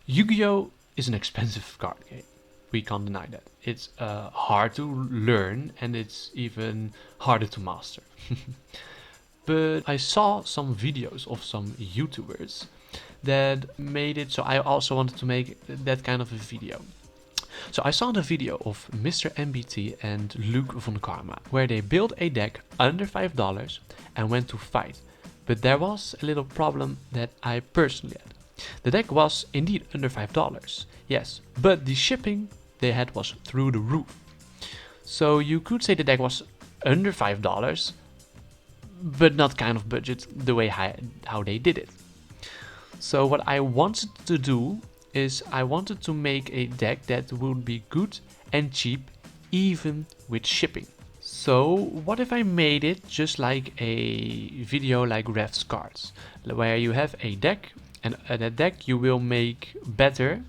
Yu-Gi-Oh is an expensive card game. We can't deny that. It's hard to learn and it's even harder to master. But I saw some videos of some YouTubers that made it, so I also wanted to make that kind of a video. So I saw the video of Mr. MBT and Luke von Karma, where they built a deck under $5 and went to fight. But there was a little problem that I personally had. The deck was indeed under $5, yes, but the shipping they had was through the roof. So you could say the deck was under $5, but not kind of budget the way how they did it. So what I wanted to do is I wanted to make a deck that would be good and cheap even with shipping. So what if I made it just like a video like Ref's cards, where you have a deck and that deck you will make better,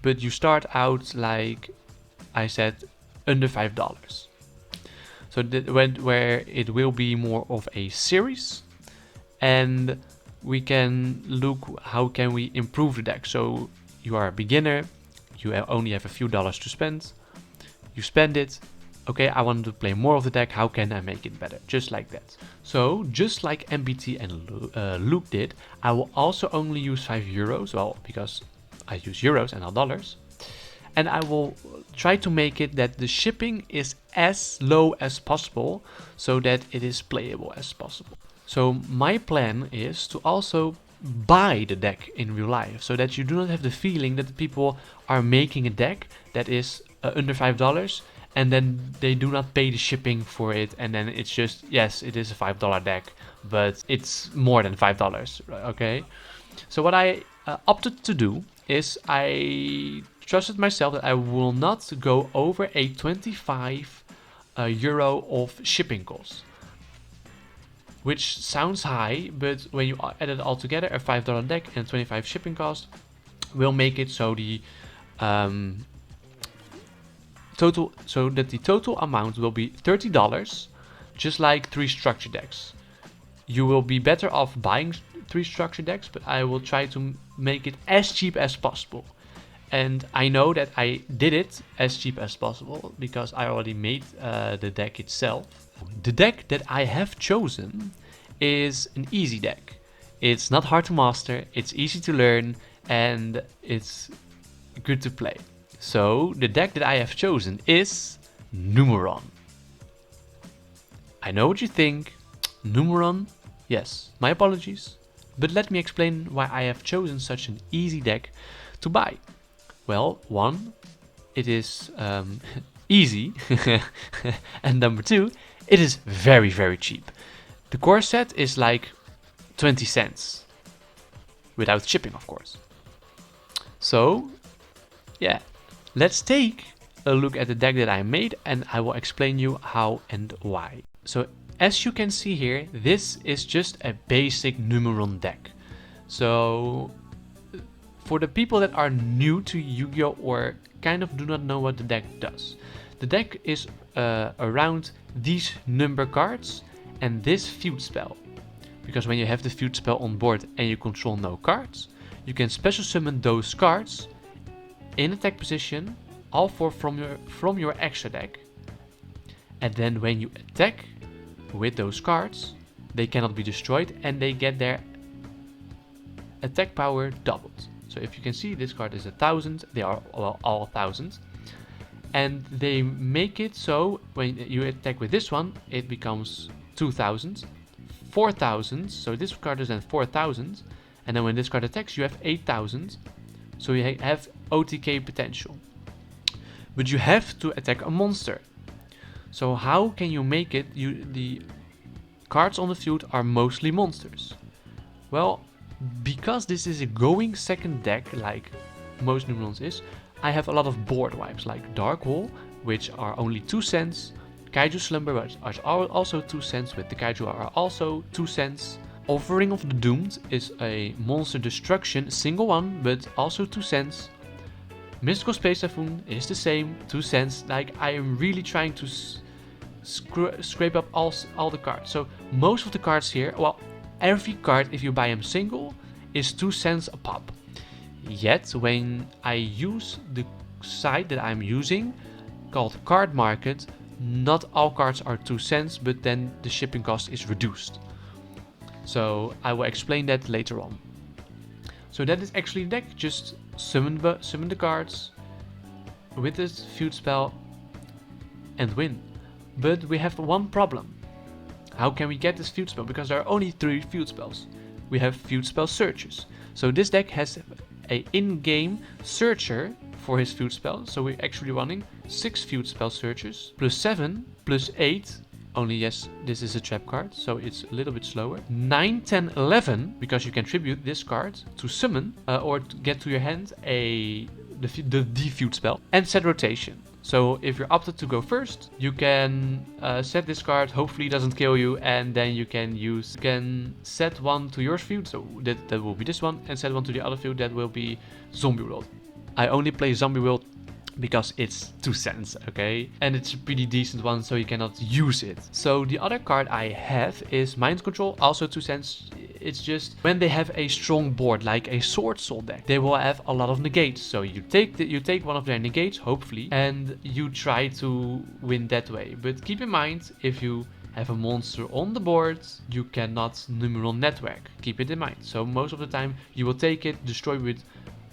but you start out like I said under $5. So where it will be more of a series, and we can look how can we improve the deck. So you are a beginner, you only have a few dollars to spend, you spend it, okay, I want to play more of the deck, how can I make it better? Just like that. So just like MBT and Luke did, I will also only use €5, well, because I use euros and not dollars. And I will try to make it that the shipping is as low as possible so that it is playable as possible. So my plan is to also buy the deck in real life so that you do not have the feeling that the people are making a deck that is under $5 and then they do not pay the shipping for it, and then it's just, yes, it is a $5 deck, but it's more than $5, okay? So what I opted to do is I trusted myself that I will not go over a 25 euro of shipping cost, which sounds high, but when you add it all together, a $5 deck and 25 shipping cost will make it so the total amount will be $30, just like 3 structure decks. You will be better off buying 3 structure decks, but I will try to make it as cheap as possible. And I know that I did it as cheap as possible because I already made the deck itself. The deck that I have chosen is an easy deck. It's not hard to master, it's easy to learn, and it's good to play. So the deck that I have chosen is Numeron. I know what you think, Numeron? Yes, my apologies. But let me explain why I have chosen such an easy deck to buy. Well, 1, it is easy, and number 2, it is very, very cheap. The core set is like 20 cents, without shipping, of course. So, yeah, let's take a look at the deck that I made, and I will explain you how and why. So, as you can see here, this is just a basic Numeron deck. So, for the people that are new to Yu-Gi-Oh or kind of do not know what the deck does, the deck is around these number cards and this feud spell. Because when you have the feud spell on board and you control no cards, you can special summon those cards in attack position, all 4 from your extra deck. And then when you attack with those cards, they cannot be destroyed and they get their attack power doubled. So if you can see, this card is 1,000, they are all 1,000. And they make it so when you attack with this one, it becomes 2,000, 4,000, so this card is then 4,000. And then when this card attacks, you have 8,000. So you have OTK potential. But you have to attack a monster. So how can you make it? The cards on the field are mostly monsters. Well, because this is a going second deck, like most Numerons is, I have a lot of board wipes, like Dark Hole, which are only 2 cents, Kaiju Slumber, which are also 2 cents, with the Kaiju are also 2 cents. Offering of the Doomed is a monster destruction, single one, but also 2 cents. Mystical Space Typhoon is the same, 2 cents. Like, I am really trying to scrape up all the cards. So most of the cards here, well, every card, if you buy them single, is 2 cents a pop. Yet when I use the site that I'm using called Card Market, not all cards are 2 cents, but then the shipping cost is reduced. So I will explain that later on. So that is actually the deck. Just summon the cards with this field spell and win. But we have one problem. How can we get this field spell? Because there are only 3 field spells. We have field spell searches. So this deck has a in-game searcher for his field spell. So we're actually running 6 field spell searches, plus 7, plus 8. Only yes, this is a trap card, so it's a little bit slower. 9, 10, 11, because you can tribute this card to summon or to get to your hand the field spell, and set rotation. So if you're opted to go first, you can set this card, hopefully it doesn't kill you, and then you can set one to your field, so that will be this one, and set one to the other field, that will be Zombie World. I only play Zombie World because it's 2 cents, okay? And it's a pretty decent one, so you cannot use it. So the other card I have is Mind Control, also 2 cents. It's just when they have a strong board, like a Sword Soul deck, they will have a lot of negates. So you take one of their negates, hopefully, and you try to win that way. But keep in mind, if you have a monster on the board, you cannot numeral network. Keep it in mind. So most of the time, you will take it, destroy with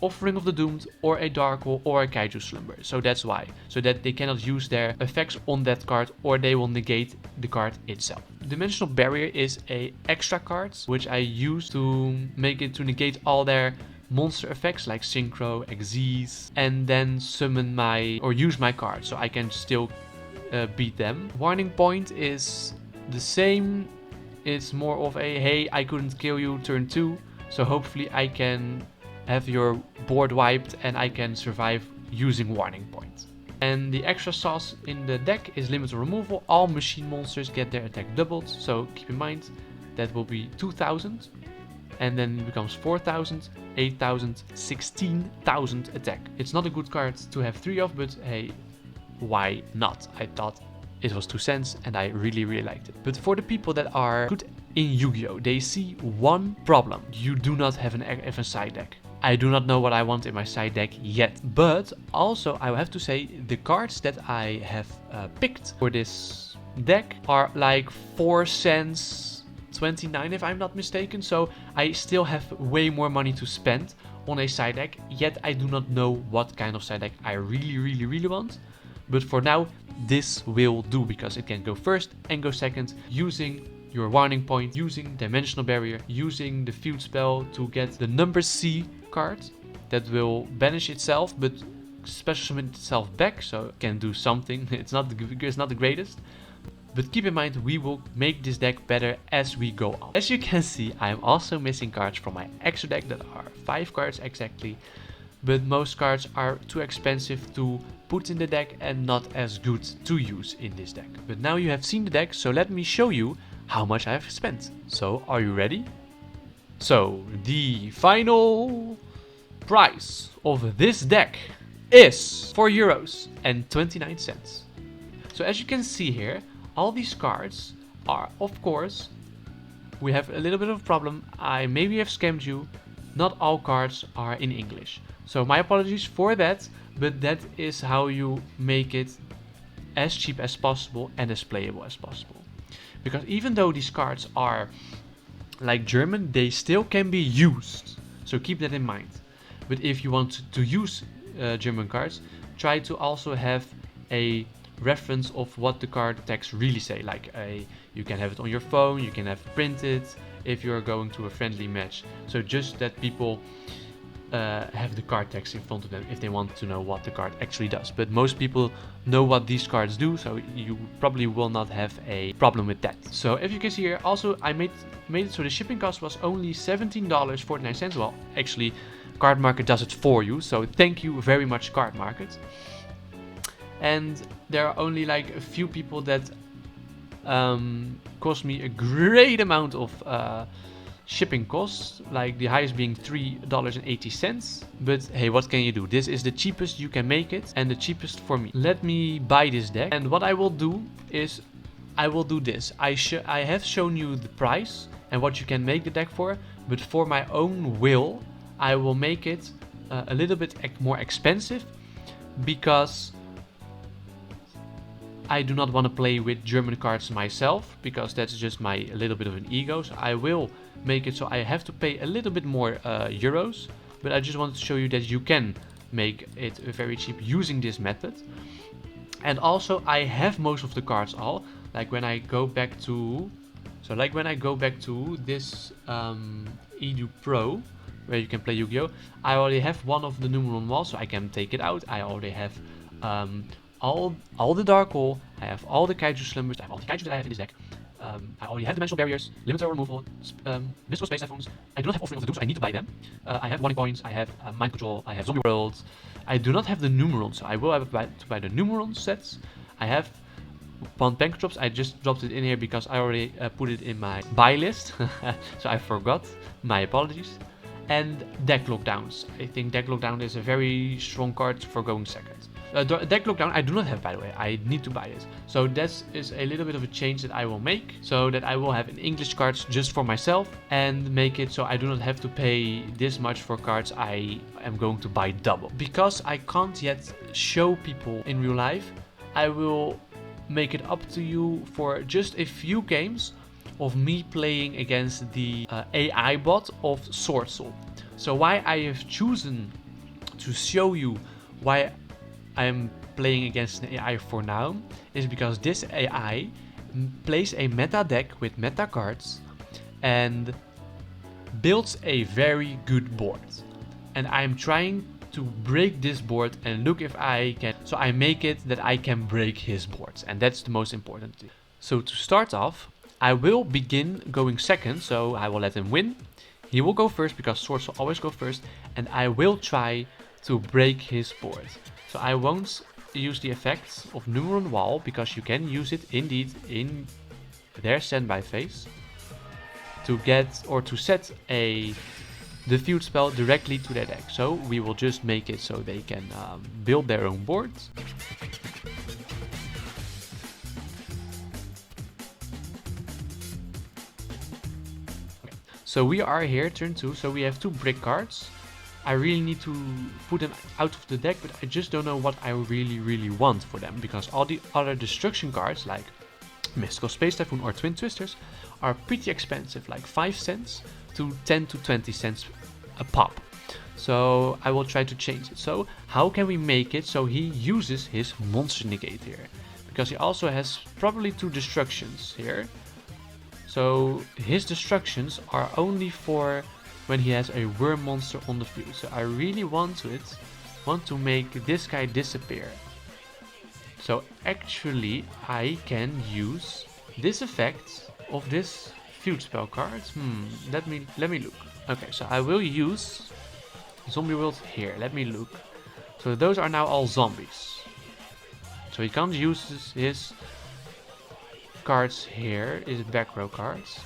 Offering of the Doomed, or a Dark Hole, or a Kaiju Slumber. So that's why. So that they cannot use their effects on that card, or they will negate the card itself. Dimensional Barrier is a extra card, which I use to make it to negate all their monster effects like Synchro, Xyz, and then summon or use my card, so I can still beat them. Warning Point is the same. It's more of a, hey, I couldn't kill you turn 2, so hopefully I can have your board wiped and I can survive using Warning Point. And the extra sauce in the deck is limited removal. All machine monsters get their attack doubled, so keep in mind that will be 2,000, and then it becomes 4,000, 8,000, 16,000 attack. It's not a good card to have 3 of, but hey, why not? I thought it was 2 cents and I really liked it. But for the people that are good in Yu-Gi-Oh, they see one problem. You do not have a side deck. I do not know what I want in my side deck yet. But also I have to say the cards that I have picked for this deck are like 4 cents 29 if I'm not mistaken. So I still have way more money to spend on a side deck. Yet I do not know what kind of side deck I really want. But for now this will do, because it can go first and go second using your Warning Point, using Dimensional Barrier, using the field spell to get the number C card that will banish itself but special summon itself back, so it can do something. It's not the greatest, but keep in mind we will make this deck better as we go on. As you can see, I'm also missing cards from my extra deck that are 5 cards exactly, but most cards are too expensive to put in the deck and not as good to use in this deck. But now you have seen the deck, so let me show you how much I have spent. So are you ready? So the final price of this deck is €4.29. So as you can see here, all these cards are, of course, we have a little bit of a problem. I maybe have scammed you. Not all cards are in English. So my apologies for that, but that is how you make it as cheap as possible and as playable as possible. Because even though these cards are like German, they still can be used. So keep that in mind. But if you want to use German cards, try to also have a reference of what the card text really say. Like you can have it on your phone, you can have it printed if you're going to a friendly match. So just that people have the card text in front of them if they want to know what the card actually does. But most people know what these cards do, so you probably will not have a problem with that. So if you can see here, also I made it so the shipping cost was only $17.49. Well, actually Card Market does it for you, so thank you very much Card Market. And there are only like a few people that cost me a great amount of shipping costs, like the highest being $3.80. But hey, what can you do? This is the cheapest you can make it, and the cheapest for me. Let me buy this deck, and what I will do is I will do this. I have shown you the price and what you can make the deck for, but for my own will I will make it a little bit more expensive, because I do not want to play with German cards myself, because that's just a little bit of an ego. So I will make it so I have to pay a little bit more euros, but I just wanted to show you that you can make it very cheap using this method. And also I have most of the cards all, like when I go back to, this Edu Pro, where you can play Yu-Gi-Oh! I already have one of the Numeron walls, so I can take it out. I already have all the Dark Hole, I have all the Kaiju Slumbers, I have all the Kaiju that I have in this deck. I already have Dimensional Barriers, Limiter Removal, Mystical Space Typhoons. I do not have Offering of the Doom, so I need to buy them. I have Warning Points, I have Mind Control, I have Zombie Worlds. I do not have the Numerons, so I will have to buy the Numeron sets. I have one Bank Drops, I just dropped it in here because I already put it in my buy list, so I forgot, my apologies. And Deck Lockdowns. I think Deck Lockdown is a very strong card for going second. Deck Lockdown I do not have, by the way. I need to buy it. So that is a little bit of a change that I will make, so that I will have an English cards just for myself, and make it so I do not have to pay this much for cards I am going to buy double. Because I can't yet show people in real life, I will make it up to you for just a few games of me playing against the AI bot of Swordsoul. So why I have chosen to show you why I am playing against an AI for now is because this AI plays a meta deck with meta cards and builds a very good board. And I'm trying to break this board and look if I can. So I make it that I can break his boards, and that's the most important thing. So to start off, I will begin going second, so I will let him win. He will go first because swords will always go first, and I will try to break his board. So I won't use the effects of Numeron Wall, because you can use it indeed in their standby phase to get or to set a defeat spell directly to their deck. So we will just make it so they can build their own boards. So we are here, turn 2, so we have 2 brick cards. I really need to put them out of the deck, but I just don't know what I really want for them, because all the other destruction cards, like Mystical Space Typhoon or Twin Twisters, are pretty expensive, like 5 cents to 10 to 20 cents a pop. So I will try to change it. So how can we make it so he uses his monster negate here? Because he also has probably 2 destructions here. So his destructions are only for when he has a worm monster on the field. So I really want to make this guy disappear. So actually I can use this effect of this field spell card. Let me look. Okay, so I will use Zombie World here. Let me look. So those are now all zombies. So he can't use his cards here, his back row cards.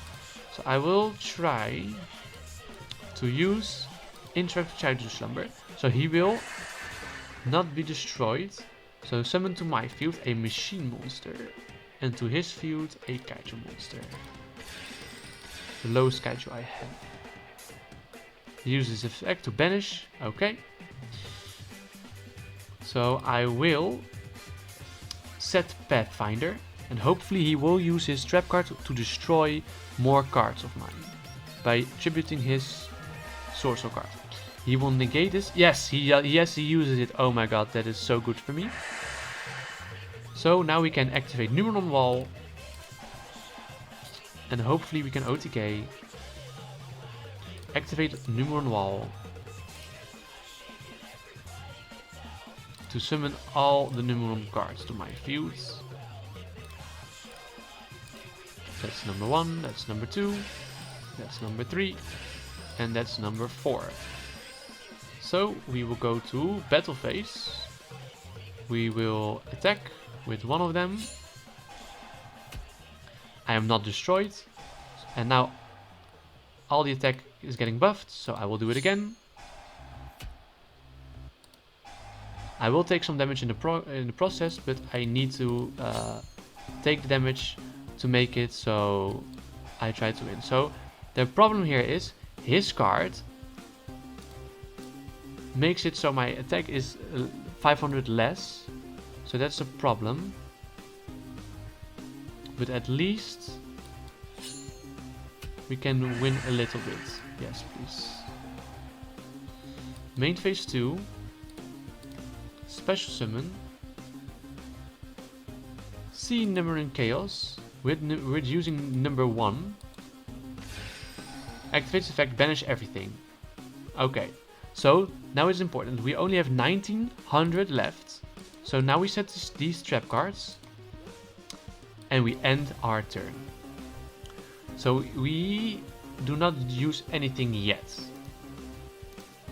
So I will try to use Interrupt Kaiju Slumber. So he will not be destroyed. So summon to my field a machine monster, and to his field a Kaiju monster. The lowest Kaiju I have. Use this effect to banish. Okay. So I will set Pathfinder, and hopefully he will use his trap card to destroy more cards of mine by tributing his Sorcerer card. He will negate this. Yes, he uses it. Oh my god, that is so good for me. So now we can activate Numeron Wall, and hopefully we can OTK. Activate Numeron Wall to summon all the Numeron cards to my fields. That's number 1, that's number 2, that's number 3, and that's number 4. So we will go to battle phase. We will attack with one of them. I am not destroyed, and now all the attack is getting buffed, so I will do it again. I will take some damage in the process, but I need to take the damage to make it so I try to win. So the problem here is his card makes it so my attack is 500 less. So that's a problem. But at least we can win a little bit. Yes, please. Main phase 2. Special summon. See number in chaos with using number 1. Activates effect, banish everything. Okay, so now it's important. We only have 1900 left. So now we set these trap cards and we end our turn. So we do not use anything yet.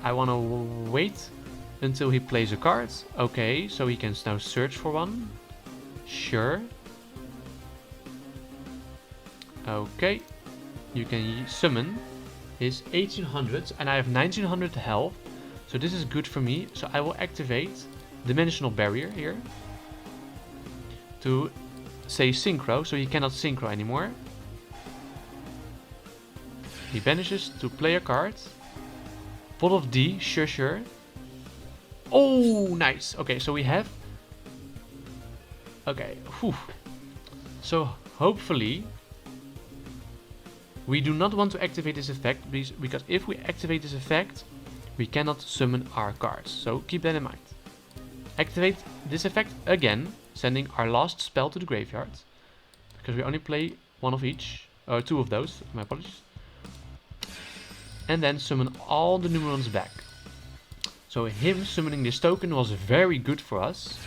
I want to wait until he plays a card. Okay, so he can now search for one. Sure. Okay. You can summon his 1800 and I have 1900 health. So this is good for me. So I will activate Dimensional Barrier here. To say Synchro, so he cannot Synchro anymore. He banishes to play a card. Pot of D, sure. Oh, nice. Okay, so we have... Okay, whew. So hopefully... We do not want to activate this effect, because if we activate this effect, we cannot summon our cards. So keep that in mind. Activate this effect again, sending our last spell to the graveyard. Because we only play one of each, or two of those, my apologies. And then summon all the Numerons back. So him summoning this token was very good for us.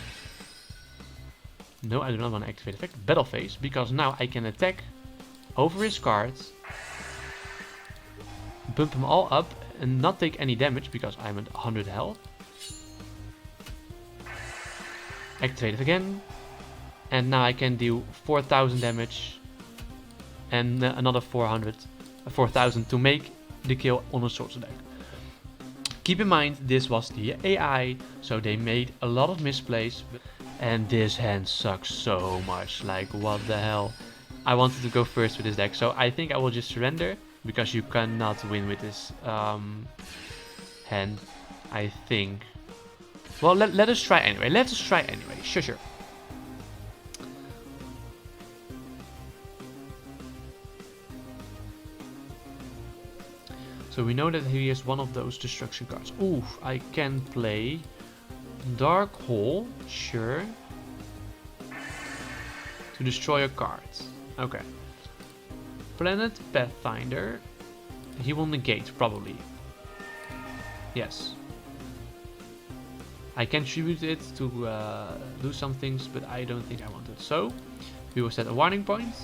No, I do not want to activate effect. Battle phase, because now I can attack over his cards, bump him all up and not take any damage because I'm at 100 health. Activate it again. And now I can do 4000 damage and another 4000 to make the kill on a Swords deck. Keep in mind this was the AI, so they made a lot of misplays. And this hand sucks so much, like what the hell. I wanted to go first with this deck, so I think I will just surrender. Because you cannot win with this hand, I think. Well, let us try anyway. Let us try anyway. Sure. So we know that he has one of those destruction cards. Ooh, I can play Dark Hole, sure. To destroy a card. Okay. Planet Pathfinder. He will negate, probably. Yes. I can tribute it to do some things, but I don't think I want it. So, we will set a warning point.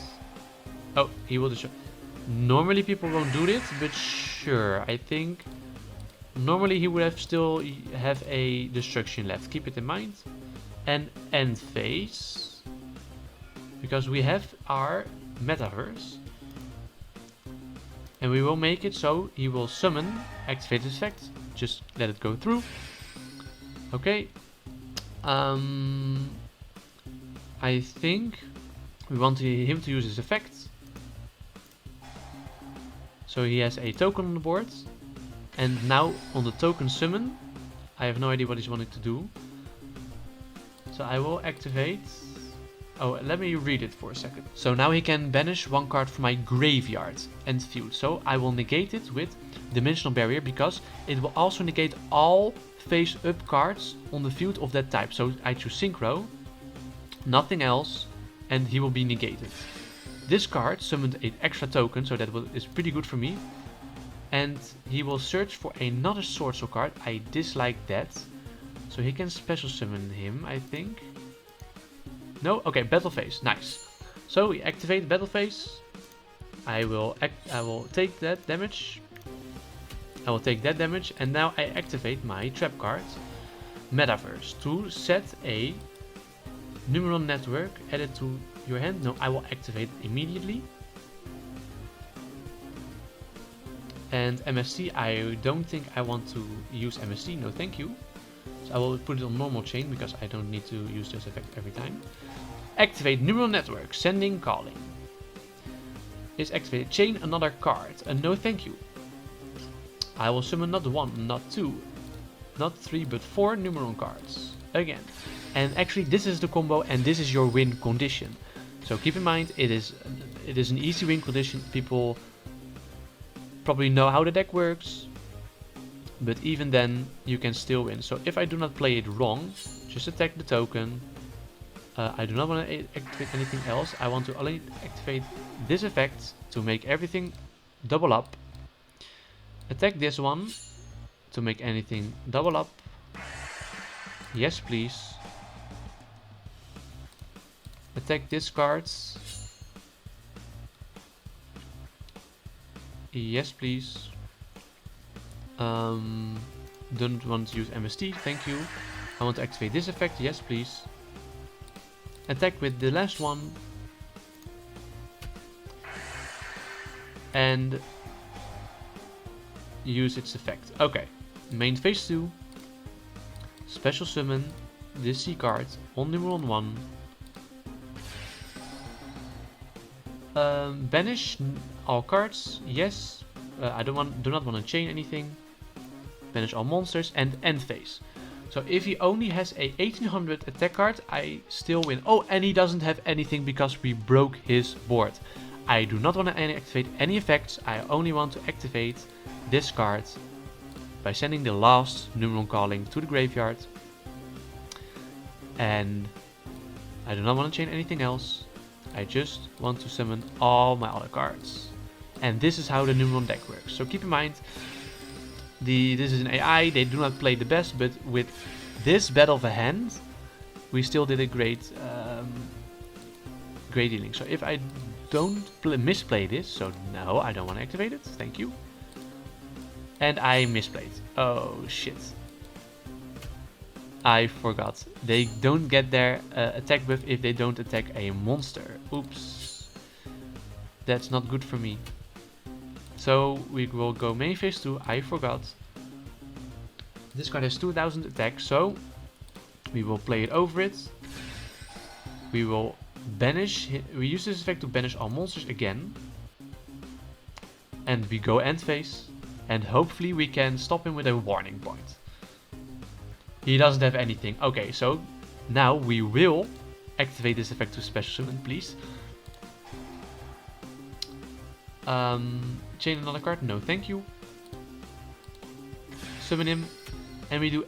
Oh, he will destroy. Normally people won't do it, but sure. I think normally he would have still have a destruction left. Keep it in mind. And end phase. Because we have our metaverse. And we will make it so he will summon, activate his effect. Just let it go through. Okay. I think we want him to use his effect. So he has a token on the board. And now on the token summon, I have no idea what he's wanting to do. So I will activate... Oh, let me read it for a second. So now he can banish one card from my graveyard and field. So I will negate it with Dimensional Barrier because it will also negate all face-up cards on the field of that type. So I choose Synchro, nothing else, and he will be negated. This card summoned an extra token, so that is pretty good for me. And he will search for another Swordsoul card. I dislike that. So he can special summon him, I think. No? Okay, battle phase. Nice. So we activate battle phase. I will take that damage. I will take that damage. And now I activate my trap card, Metaverse, to set a Numeron network. Add it to your hand. No, I will activate it immediately. And MSC, I don't think I want to use MSC. No, thank you. So I will put it on normal chain because I don't need to use this effect every time. Activate Neural Network, sending, calling. Is activated. Chain another card. No thank you. I will summon not one, not two. not 3 but 4 Numeron cards again. And actually this is the combo and this is your win condition. So keep in mind it is an easy win condition. People probably know how the deck works, but even then you can still win. So if I do not play it wrong, just attack the token. I do not want to activate anything else. I want to only activate this effect to make everything double up. Attack this one to make anything double up. Yes, please. Attack this card. Yes, please. Don't want to use MST, thank you. I want to activate this effect, yes, please. Attack with the last one. And use its effect. Okay, main phase 2. Special summon this C card on Numeron 1. Banish all cards, yes. I do not want to chain anything. Banish all monsters and end phase. So if he only has a 1800 attack card, I still win. Oh, and he doesn't have anything because we broke his board. I do not want to activate any effects. I only want to activate this card by sending the last Numeron calling to the graveyard. And I do not want to chain anything else. I just want to summon all my other cards. And this is how the Numeron deck works. So keep in mind, this is an AI, they do not play the best, but with this battle of a hand, we still did a great dealing. So if I don't misplay this, so no, I don't want to activate it, thank you. And I misplayed. Oh shit. I forgot. They don't get their attack buff if they don't attack a monster. Oops. That's not good for me. So we will go main phase 2. I forgot. This card has 2000 attack, so we will play it over it. We will banish. We use this effect to banish all monsters again. And we go end phase. And hopefully we can stop him with a warning point. He doesn't have anything. Okay, so now we will activate this effect to special summon, please. Chain another card? No, thank you. Summon him. And we do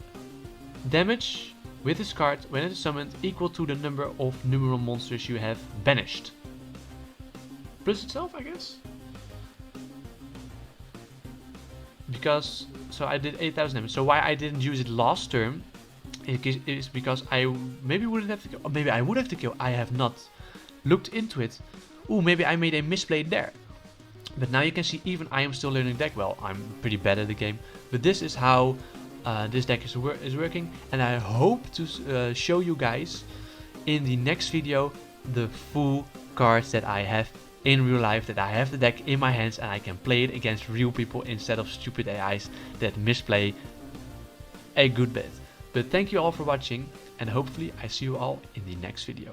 damage with this card when it is summoned equal to the number of Numeron monsters you have banished. Plus itself, I guess. Because, so I did 8000 damage. So why I didn't use it last turn is because I maybe wouldn't have to kill. Or maybe I would have to kill. I have not looked into it. Ooh, maybe I made a misplay there. But now you can see even I am still learning deck. Well, I'm pretty bad at the game. But this is how this deck is working. And I hope to show you guys in the next video the full cards that I have in real life, that I have the deck in my hands and I can play it against real people instead of stupid AIs that misplay a good bit. But thank you all for watching and hopefully I see you all in the next video.